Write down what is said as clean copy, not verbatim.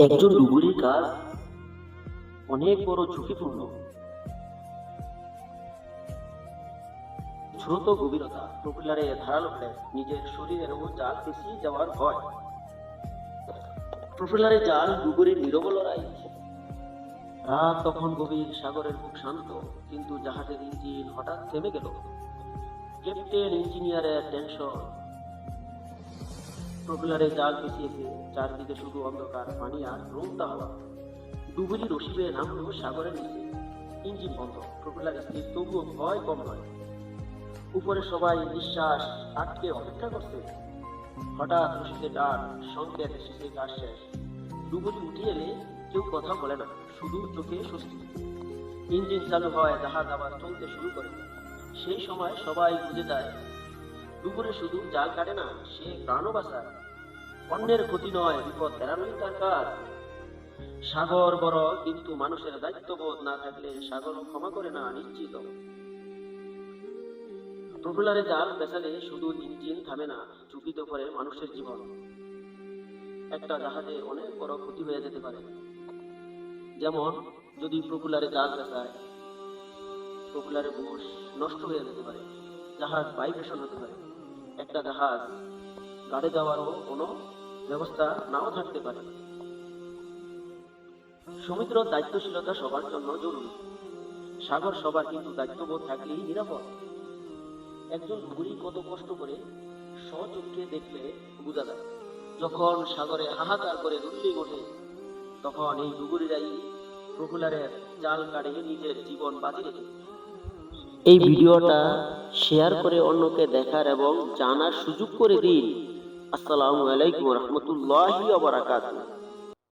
একজন ডুবুরির কাজ অনেক বড় ঝুঁকিপূর্ণ। ছোট গভীরতা, প্রপিলারে ধারালো প্লেট, নিজের শরীরেরও জাল পেছিয়ে যাওয়ার ভয়। প্রপিলারে জাল, ডুবুরির নীরব লড়াই। রাত তখন গভীর, সাগরের খুব শান্ত, কিন্তু জাহাজের ইঞ্জিন হঠাৎ থেমে গেল। ক্যাপ্টেন, ইঞ্জিনিয়ারের টেনশন। প্রপিলারে জাল পেছিয়েছে, চারদিকে শুধু অন্ধকার, পানি আর নোনতা হাওয়া। ডুবুরি রশি বেয়ে নামলো সাগরের নিচে। ইঞ্জিন বন্ধ, প্রপিলার স্থির, তবুও ভয় কম নয়। উপরে সবাই নিঃশ্বাস আটকে অপেক্ষা করছে। হঠাৎ রশিতে টান, সংকেত এসেছে কাজ শেষ। ডুবুরি উঠে এলে কেউ কথা বলে না, শুধু চোখে স্বস্তি। ইঞ্জিন চালু হয়, জাহাজ আবার চলতে শুরু করে। সেই সময় সবাই বুঝে যায়, ডুবুরি শুধু জাল কাটে না, সে প্রাণও বাঁচায়। অন্যের ক্ষতি নয়, বিপদ এড়ানোই তার কাজ। সাগর বড়, কিন্তু মানুষের দায়িত্ববোধ না থাকলে সাগরও ক্ষমা করে না, নিশ্চিত। প্রপিলারে জাল পেছালে শুধু ইঞ্জিন থামে না, ঝুঁকিতে পড়ে মানুষের জীবন। একটা জাহাজে অনেক বড় ক্ষতি হয়ে যেতে পারে। যেমন যদি প্রপিলারে জাল পেছায়, প্রপিলারে বুশ নষ্ট হয়ে যেতে পারে, জাহাজ ভাইব্রেশন হতে পারে। একটা জাহাজ গাড়ে যাওয়ারও কোনো ব্যবস্থা নাও থাকতে পারে। সমুদ্র দায়িত্বশীলতা সবার জন্য জরুরি। সাগর সবার, কিন্তু দায়িত্ববোধ থাকলেই নিরাপদ। একজন ডুবুরি কত কষ্ট করে স্বচক্ষে দেখলে বোঝা যায়। যখন সাগরে হাহাকার করে রুল্লিং ওঠে, তখন এই ডুবুরিরাই প্রপিলারের জাল কাটে নিজের জীবন বাজি রেখে। এই ভিডিওটা শেয়ার করে অন্যকে দেখার এবং জানার সুযোগ করে দিন। আসসালামু আলাইকুম ওয়া রাহমাতুল্লাহি ওয়া বারাকাতুহু।